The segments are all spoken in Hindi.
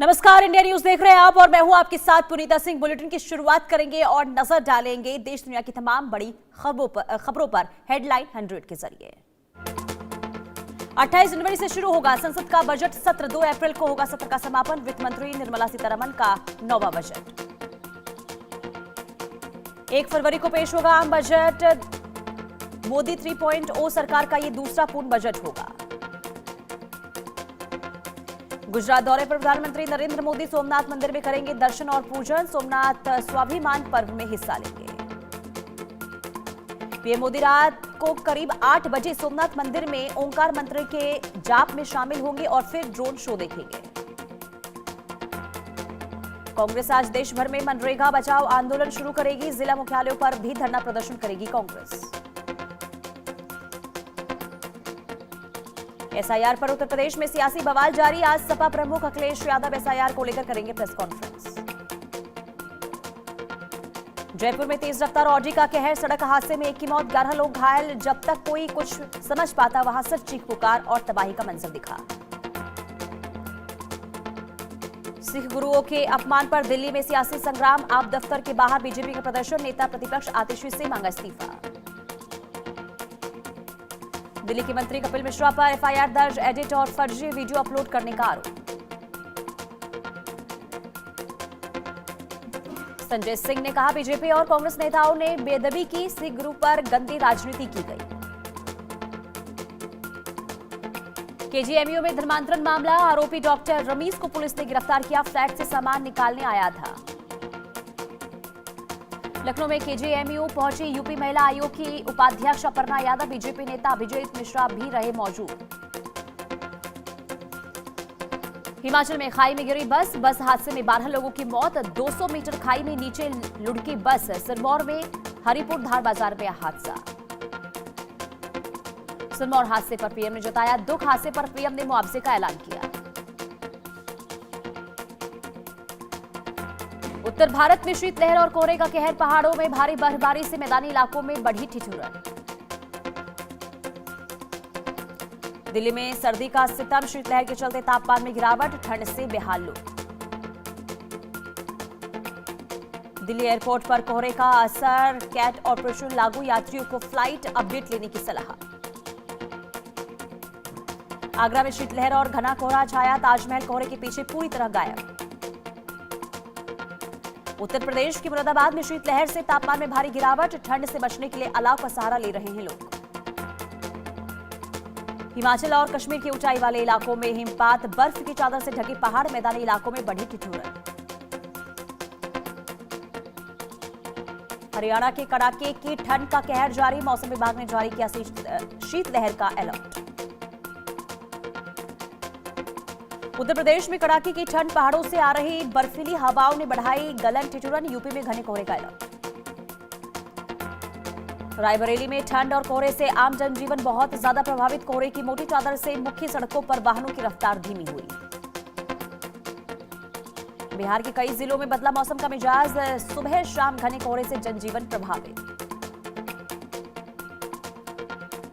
नमस्कार, इंडिया न्यूज देख रहे हैं आप और मैं हूं आपके साथ पुनीता सिंह। बुलेटिन की शुरुआत करेंगे और नजर डालेंगे देश दुनिया की तमाम बड़ी खबरों पर हेडलाइन 100 के जरिए। 28 जनवरी से शुरू होगा संसद का बजट सत्र। 2 अप्रैल को होगा सत्र का समापन। वित्त मंत्री निर्मला सीतारमण का 9वां बजट। 1 फरवरी को पेश होगा आम बजट। मोदी 3.0 सरकार का यह दूसरा पूर्ण बजट होगा। गुजरात दौरे पर प्रधानमंत्री नरेंद्र मोदी सोमनाथ मंदिर में करेंगे दर्शन और पूजन। सोमनाथ स्वाभिमान पर्व में हिस्सा लेंगे। पीएम मोदी रात को करीब 8 बजे सोमनाथ मंदिर में ओंकार मंत्र के जाप में शामिल होंगे और फिर ड्रोन शो देखेंगे। कांग्रेस आज देश भर में मनरेगा बचाओ आंदोलन शुरू करेगी। जिला मुख्यालयों पर भी धरना प्रदर्शन करेगी कांग्रेस। एसआईआर पर उत्तर प्रदेश में सियासी बवाल जारी। आज सपा प्रमुख अखिलेश यादव एसआईआर को लेकर करेंगे प्रेस कॉन्फ्रेंस। जयपुर में तेज रफ्तार ऑडी का कहर। सड़क हादसे में 1 की मौत, 11 लोग घायल। जब तक कोई कुछ समझ पाता वहां सिर्फ चीख पुकार और तबाही का मंजर दिखा। सिख गुरुओं के अपमान पर दिल्ली में सियासी संग्राम। आप दफ्तर के बाहर बीजेपी का प्रदर्शन। नेता प्रतिपक्ष आतिशी से मांगा इस्तीफा। दिल्ली के मंत्री कपिल मिश्रा पर एफआईआर दर्ज। एडिट और फर्जी वीडियो अपलोड करने का आरोप। संजय सिंह ने कहा बीजेपी और कांग्रेस नेताओं ने बेदबी की। सिख गुरु पर गंदी राजनीति की गई। केजीएमयू में धर्मांतरण मामला। आरोपी डॉक्टर रमीज को पुलिस ने गिरफ्तार किया। फ्लैट से सामान निकालने आया था। लखनऊ में केजीएमयू पहुंची यूपी महिला आयोग की उपाध्यक्ष अपर्णा यादव। बीजेपी नेता अभिजीत मिश्रा भी रहे मौजूद। हिमाचल में खाई में गिरी बस हादसे में 12 लोगों की मौत। 200 मीटर खाई में नीचे लुढ़की बस। सिरमौर में हरिपुर धार बाजार में हादसा। सिरमौर हादसे पर पीएम ने जताया दुख। हादसे पर पीएम ने मुआवजे का ऐलान किया। उत्तर भारत में शीतलहर और कोहरे का कहर। पहाड़ों में भारी बर्फबारी से मैदानी इलाकों में बढ़ी ठिठुरन। दिल्ली में सर्दी का सितम। शीतलहर के चलते तापमान में गिरावट। ठंड से बेहाल लोग। दिल्ली एयरपोर्ट पर कोहरे का असर। कैट ऑपरेशन लागू। यात्रियों को फ्लाइट अपडेट लेने की सलाह। आगरा में शीतलहर और घना कोहरा छाया। ताजमहल कोहरे के पीछे पूरी तरह गायब। उत्तर प्रदेश के मुरादाबाद में शीतलहर से तापमान में भारी गिरावट। ठंड से बचने के लिए अलाव का सहारा ले रहे हैं लोग। हिमाचल और कश्मीर के ऊंचाई वाले इलाकों में हिमपात। बर्फ की चादर से ढके पहाड़। मैदानी इलाकों में बढ़ी ठिठुरन। हरियाणा के कड़ाके की ठंड का कहर जारी। मौसम विभाग ने जारी किया शीतलहर का अलर्ट। उत्तर प्रदेश में कड़ाके की ठंड। पहाड़ों से आ रही बर्फीली हवाओं ने बढ़ाई गलन ठिठुरन। यूपी में घने कोहरे का अलर्ट। रायबरेली में ठंड और कोहरे से आम जनजीवन बहुत ज्यादा प्रभावित। कोहरे की मोटी चादर से मुख्य सड़कों पर वाहनों की रफ्तार धीमी हुई। बिहार के कई जिलों में बदला मौसम का मिजाज। सुबह शाम घने कोहरे से जनजीवन प्रभावित।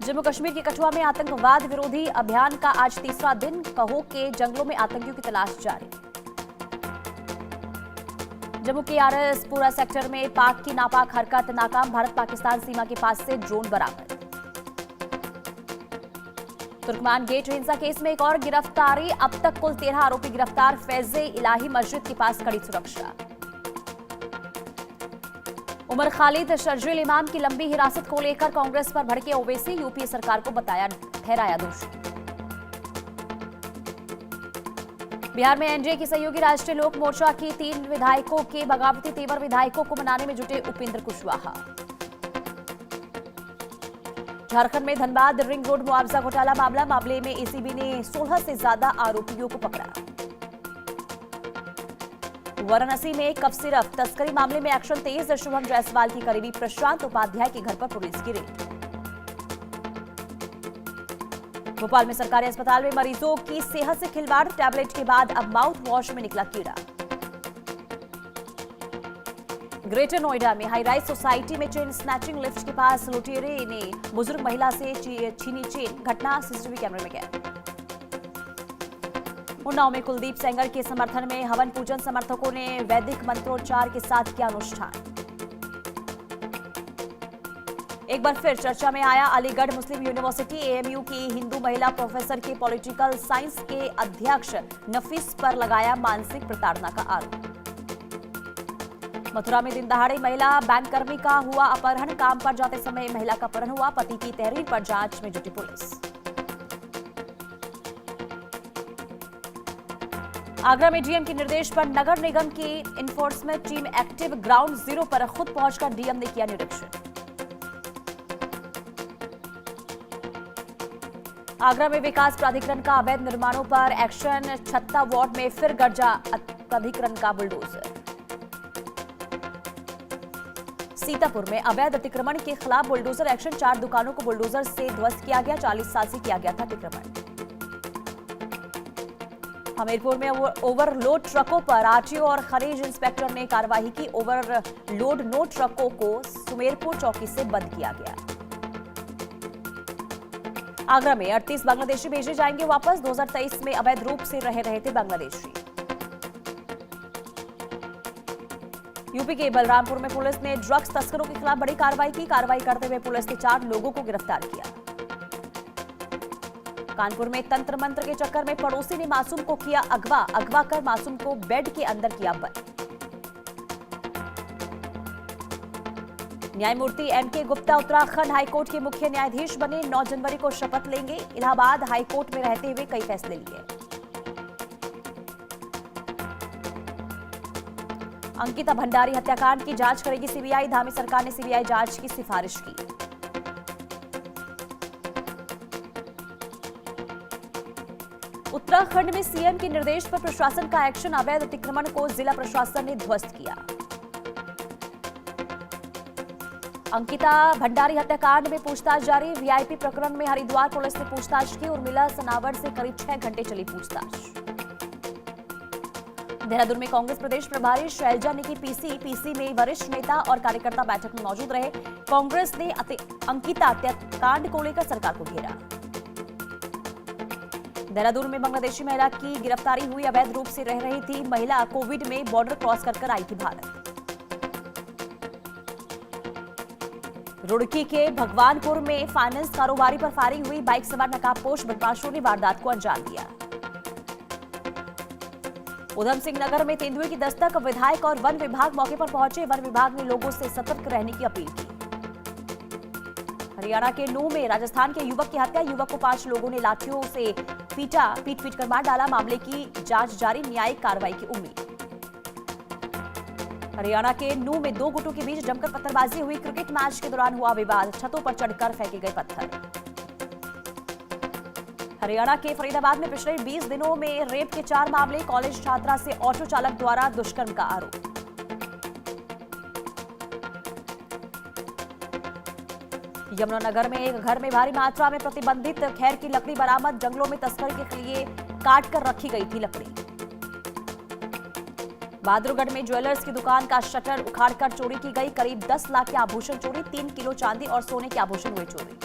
जम्मू कश्मीर के कठुआ में आतंकवाद विरोधी अभियान का आज तीसरा दिन। कहो के जंगलों में आतंकियों की तलाश जारी। जम्मू के आरएसपुरा सेक्टर में पाक की नापाक हरकत नाकाम। भारत पाकिस्तान सीमा के पास से ड्रोन बरामद। तुर्कमान गेट हिंसा केस में एक और गिरफ्तारी। अब तक कुल 13 आरोपी गिरफ्तार। फैज़े इलाही मस्जिद के पास कड़ी सुरक्षा। उमर खालिद शर्जील इमाम की लंबी हिरासत को लेकर कांग्रेस पर भड़के ओवैसी। यूपीए सरकार को ठहराया दोषी। बिहार में एनडीए की सहयोगी राष्ट्रीय लोक मोर्चा की 3 विधायकों के बगावती तेवर। विधायकों को मनाने में जुटे उपेंद्र कुशवाहा। झारखंड में धनबाद रिंग रोड मुआवजा घोटाला मामले में एसीबी ने 16 से ज्यादा आरोपियों को पकड़ा। वाराणसी में कफ सिरप तस्करी मामले में एक्शन तेज। शुभम जायसवाल की करीबी प्रशांत उपाध्याय के घर पर पुलिस की रेड। भोपाल में सरकारी अस्पताल में मरीजों की सेहत से खिलवाड़। टैबलेट के बाद अब माउथ वॉश में निकला कीड़ा। ग्रेटर नोएडा में हाई राइज सोसाइटी में चेन स्नैचिंग लिफ्ट के पास लुटेरे ने बुजुर्ग महिला से छीनी चेन। घटना सीसीटीवी कैमरे में कैद। उन्नाव में कुलदीप सेंगर के समर्थन में हवन पूजन, समर्थकों ने वैदिक मंत्रोच्चार के साथ किया अनुष्ठान। एक बार फिर चर्चा में आया अलीगढ़ मुस्लिम यूनिवर्सिटी एएमयू की हिंदू महिला प्रोफेसर के पॉलिटिकल साइंस के अध्यक्ष नफीस पर लगाया मानसिक प्रताड़ना का आरोप। मथुरा में दिन दहाड़े महिला बैंककर्मी का हुआ अपहरण, काम पर जाते समय महिला का अपहरण हुआ, पति की तहरीर पर जांच में जुटी पुलिस। आगरा में डीएम के निर्देश पर नगर निगम की enforcement team active, ground zero पर खुद पहुंचकर डीएम ने किया निरीक्षण। आगरा में विकास प्राधिकरण का अवैध निर्माणों पर एक्शन, छत्ता वार्ड में फिर गरजा प्राधिकरण का बुलडोजर। सीतापुर में अवैध अतिक्रमण के खिलाफ बुलडोजर एक्शन, 4 दुकानों को बुलडोजर से ध्वस्त किया गया, 40 साल से किया गया था अतिक्रमण। हमीरपुर में ओवरलोड ट्रकों पर आरटीओ और खनिज इंस्पेक्टर ने कार्रवाई की, ओवरलोड नो ट्रकों को सुमेरपुर चौकी से बंद किया गया। आगरा में 38 बांग्लादेशी भेजे जाएंगे वापस, 2023 में अवैध रूप से रह रहे थे बांग्लादेशी। यूपी के बलरामपुर में पुलिस ने ड्रग्स तस्करों के खिलाफ बड़ी कार्रवाई की, कार्रवाई करते हुए पुलिस ने 4 लोगों को गिरफ्तार किया। कानपुर में तंत्र मंत्र के चक्कर में पड़ोसी ने मासूम को किया अगवा, अगवा कर मासूम को बेड के अंदर किया बंद। न्यायमूर्ति एनके गुप्ता उत्तराखंड हाईकोर्ट के मुख्य न्यायाधीश बने, 9 जनवरी को शपथ लेंगे। इलाहाबाद हाईकोर्ट में रहते हुए कई फैसले लिए। अंकिता भंडारी हत्याकांड की जांच करेगी सीबीआई, धामी सरकार ने सीबीआई जांच की सिफारिश की। उत्तराखंड में सीएम के निर्देश पर प्रशासन का एक्शन, अवैध अतिक्रमण को जिला प्रशासन ने ध्वस्त किया। अंकिता भंडारी हत्याकांड में पूछताछ जारी, वीआईपी प्रकरण में हरिद्वार पुलिस ने पूछताछ की, उर्मिला सनावर से करीब 6 घंटे चली पूछताछ। देहरादून में कांग्रेस प्रदेश प्रभारी शैलजा ने की पीसी में वरिष्ठ नेता और कार्यकर्ता बैठक में मौजूद रहे। कांग्रेस ने अंकिता हत्याकांड को लेकर सरकार को घेरा। देहरादून में बांग्लादेशी महिला की गिरफ्तारी हुई, अवैध रूप से रह रही थी महिला, कोविड में बॉर्डर क्रॉस कर आई थी भारत। रुड़की के भगवानपुर में फाइनेंस कारोबारी पर फायरिंग हुई, बाइक सवार नकाबपोश बदमाशों ने वारदात को अंजाम दिया। उधम सिंह नगर में तेंदुए की दस्तक, विधायक और वन विभाग मौके पर पहुंचे, वन विभाग ने लोगों से सतर्क रहने की अपील की। हरियाणा के नूंह में राजस्थान के युवक की हत्या, युवक को 5 लोगों ने लाठियों से पीट कर मार डाला, मामले की जांच जारी, न्यायिक कार्रवाई की उम्मीद। हरियाणा के नूंह में 2 गुटों के बीच जमकर पत्थरबाजी हुई, क्रिकेट मैच के दौरान हुआ विवाद, छतों पर चढ़कर फेंके गए पत्थर। हरियाणा के फरीदाबाद में पिछले 20 दिनों में रेप के 4 मामले, कॉलेज छात्रा से ऑटो चालक द्वारा दुष्कर्म का आरोप। यमुनानगर में एक घर में भारी मात्रा में प्रतिबंधित खैर की लकड़ी बरामद, जंगलों में तस्करी के लिए काट कर रखी गई थी लकड़ी। बहादुरगढ़ में ज्वेलर्स की दुकान का शटर उखाड़कर चोरी की गई, करीब 10 लाख के आभूषण चोरी, 3 किलो चांदी और सोने के आभूषण हुए चोरी।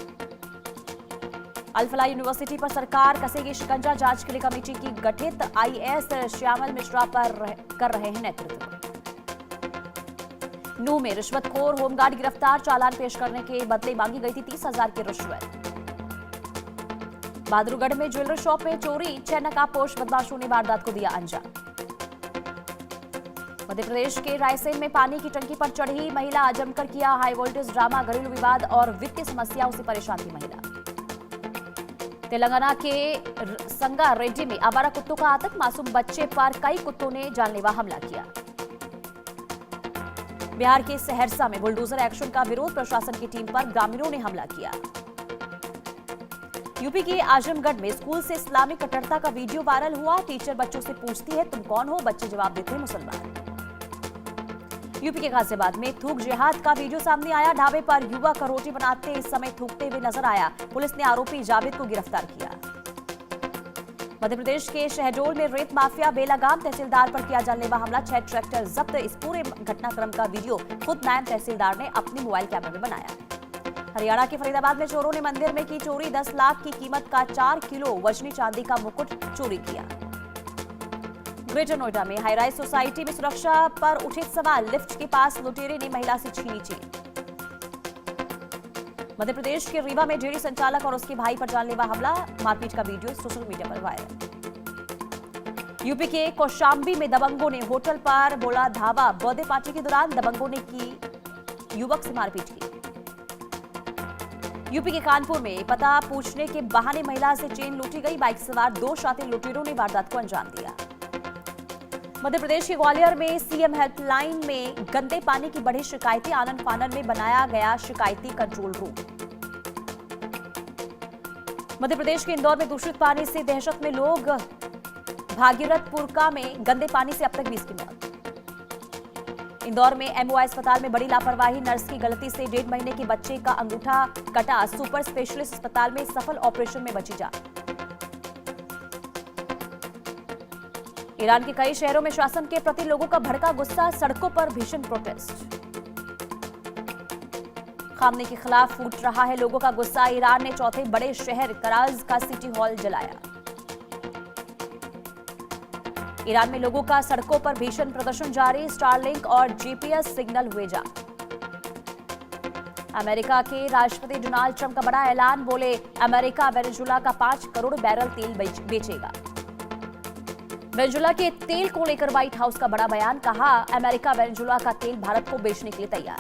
अल-फलाह यूनिवर्सिटी पर सरकार कसेगी शिकंजा, जांच के लिए कमेटी की गठित, आईएएस श्यामल मिश्रा पर कर रहे हैं नेतृत्व। नूंह में रिश्वतखोर होमगार्ड गिरफ्तार, चालान पेश करने के बदले मांगी गई थी 30,000 की रिश्वत। बहादुरगढ़ में ज्वेलरी शॉप में चोरी, 6 नकाबपोश बदमाशों ने वारदात को दिया अंजाम। मध्य प्रदेश के रायसेन में पानी की टंकी पर चढ़ी महिला, जमकर किया हाई वोल्टेज ड्रामा, घरेलू विवाद और वित्तीय समस्याओं से परेशान थी महिला। तेलंगाना के संगा रेड्डी में आवारा कुत्तों का आतंक, मासूम बच्चे पर कई कुत्तों ने जानलेवा हमला किया। बिहार के सहरसा में बुलडोजर एक्शन का विरोध, प्रशासन की टीम पर ग्रामीणों ने हमला किया। यूपी के आजमगढ़ में स्कूल से इस्लामिक कट्टरता का वीडियो वायरल हुआ, टीचर बच्चों से पूछती है तुम कौन हो, बच्चे जवाब देते हैं मुसलमान। यूपी के गाजियाबाद में थूक जिहाद का वीडियो सामने आया, ढाबे पर युवक रोटी बनाते इस समय थूकते हुए नजर आया, पुलिस ने आरोपी जावेद को गिरफ्तार किया। मध्य प्रदेश के शहडोल में रेत माफिया बेलगाम, तहसीलदार पर किया जानलेवा हमला, 6 ट्रैक्टर जब्त। इस पूरे घटनाक्रम का वीडियो खुद नायब तहसीलदार ने अपने मोबाइल कैमरे में बनाया। हरियाणा के फरीदाबाद में चोरों ने मंदिर में की चोरी, 10 लाख की कीमत का 4 किलो वजनी चांदी का मुकुट चोरी किया। ग्रेटर नोएडा में हाईराइज सोसाइटी में सुरक्षा पर उठे सवाल, लिफ्ट के पास लुटेरे ने महिला से छीनी चेन। मध्य प्रदेश के रीवा में डेयरी संचालक और उसके भाई पर जानलेवा हमला, मारपीट का वीडियो सोशल मीडिया पर वायरल। यूपी के कौशाम्बी में दबंगों ने होटल पर बोला धावा, बर्थडे पार्टी के दौरान दबंगों ने की युवक से मारपीट की। यूपी के कानपुर में पता पूछने के बहाने महिला से चेन लूटी गई, बाइक सवार 2 शातिर लुटेरों ने वारदात को अंजाम दिया। मध्य प्रदेश के ग्वालियर में सीएम हेल्पलाइन में गंदे पानी की बढ़ी शिकायतें, आनन फानन में बनाया गया शिकायती कंट्रोल रूम। मध्य प्रदेश के इंदौर में दूषित पानी से दहशत में लोग, भागीरथपुर में गंदे पानी से अब तक 20 की मौत। इंदौर में एमओआई अस्पताल में बड़ी लापरवाही, नर्स की गलती से 1.5 महीने के बच्चे का अंगूठा कटा, सुपर स्पेशलिस्ट अस्पताल में सफल ऑपरेशन में बची जान। ईरान के कई शहरों में शासन के प्रति लोगों का भड़का गुस्सा, सड़कों पर भीषण प्रोटेस्ट। खामने के खिलाफ फूट रहा है लोगों का गुस्सा, ईरान ने चौथे बड़े शहर कराज का सिटी हॉल जलाया। ईरान में लोगों का सड़कों पर भीषण प्रदर्शन जारी, स्टारलिंक और जीपीएस सिग्नल हुए जा। अमेरिका के राष्ट्रपति डोनाल्ड ट्रंप का बड़ा ऐलान, बोले अमेरिका वेनेजुएला का 5 करोड़ बैरल तेल बेचेगा। वेनेजुएला के तेल को लेकर व्हाइट हाउस का बड़ा बयान, कहा अमेरिका वेनेजुएला का तेल भारत को बेचने के लिए तैयार।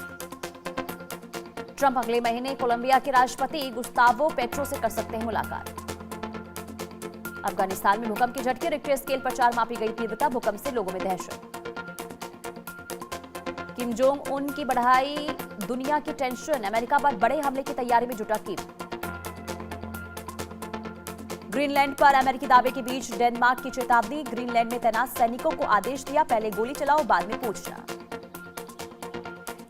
ट्रंप अगले महीने कोलंबिया के राष्ट्रपति गुस्तावो पेट्रो से कर सकते हैं मुलाकात। अफगानिस्तान में भूकंप के झटके, रिक्टर स्केल पर 4 मापी गई तीव्रता, भूकंप से लोगों में दहशत। किम जोंग उन की बढ़ाई दुनिया की टेंशन, अमेरिका पर बड़े हमले की तैयारी में जुटा किम। ग्रीनलैंड पर अमेरिकी दावे के बीच डेनमार्क की चेतावनी, ग्रीनलैंड में तैनात सैनिकों को आदेश दिया, पहले गोली चलाओ बाद में पूछना।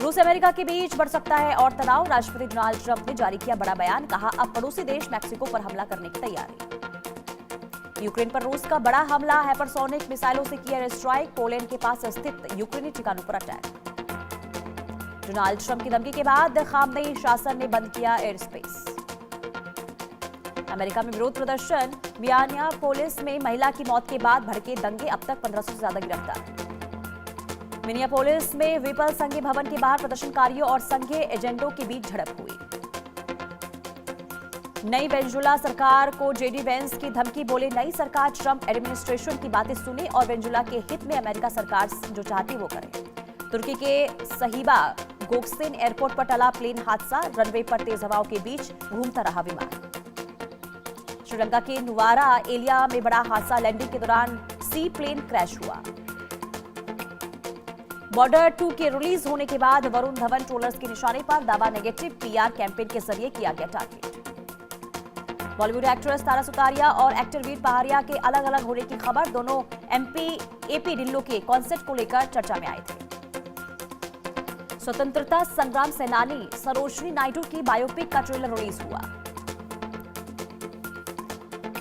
रूस अमेरिका के बीच बढ़ सकता है और तनाव, राष्ट्रपति डोनाल्ड ट्रंप ने जारी किया बड़ा बयान, कहा अब पड़ोसी देश मैक्सिको पर हमला करने की तैयारी। यूक्रेन पर रूस का बड़ा हमला, हाइपरसोनिक मिसाइलों से किया एयर स्ट्राइक, पोलैंड के पास स्थित यूक्रेनी ठिकानों पर अटैक। डोनाल्ड ट्रंप की धमकी के बाद खामनेई शासन ने बंद किया एयर स्पेस। अमेरिका में विरोध प्रदर्शन, मियापोलिस में महिला की मौत के बाद भड़के दंगे, अब तक 1500 से ज्यादा गिरफ्तार। मिनियापोलिस में विपल संघीय भवन के बाहर प्रदर्शनकारियों और संघीय एजेंटों के बीच झड़प हुई। नई वेनेजुएला सरकार को जेडी वेंस की धमकी, बोले नई सरकार ट्रंप एडमिनिस्ट्रेशन की बातें सुने और वेनेजुएला के हित में अमेरिका सरकार जो चाहती वो करे। तुर्की के सहीबा गोक्सेन एयरपोर्ट पर टला प्लेन हादसा, रनवे पर तेज हवाओं के बीच घूमता रहा विमान। श्रीलंका के नुवारा एलिया में बड़ा हादसा, लैंडिंग के दौरान सी प्लेन क्रैश हुआ। बॉर्डर 2 के रिलीज होने के बाद वरुण धवन ट्रोलर्स के निशाने पर, दावा नेगेटिव, पीआर कैंपेन के जरिए किया गया टारगेट। बॉलीवुड एक्ट्रेस तारा सुतारिया और एक्टर वीर पहाड़िया के अलग अलग होने की खबर, दोनों एपी ढिल्लो के कॉन्सर्ट को लेकर चर्चा में आए थे। स्वतंत्रता संग्राम सेनानी सरोजिनी नायडू की बायोपिक का ट्रेलर रिलीज हुआ।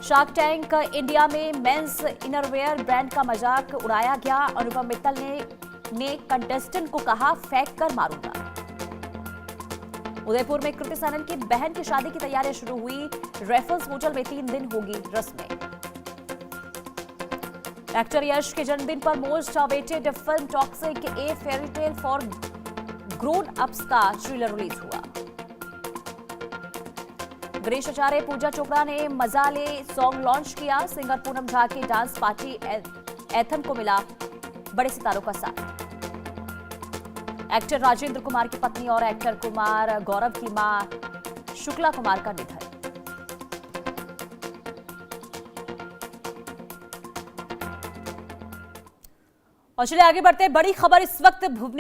शार्क टैंक इंडिया में मेंस इनरवेयर ब्रांड का मजाक उड़ाया गया, अनुपम मित्तल ने कंटेस्टेंट को कहा फेंक कर मारूंगा। उदयपुर में कृति सनन की बहन की शादी की तैयारियां शुरू हुई, रेफल्स होटल में 3 दिन होगी रस्में। एक्टर यश के जन्मदिन पर most awaited film Toxic a fairy tale for grown ups का ट्रेलर रिलीज हुआ। गणेश आचार्य पूजा चोपड़ा ने मजाले सॉन्ग लॉन्च किया, सिंगर पूनम झा के डांस पार्टी एथम को मिला बड़े सितारों का साथ। एक्टर राजेंद्र कुमार की पत्नी और एक्टर कुमार गौरव की मां शुक्ला कुमार का निधन। और चलिए आगे बढ़ते हैं, बड़ी खबर इस वक्त भुवनेश्वर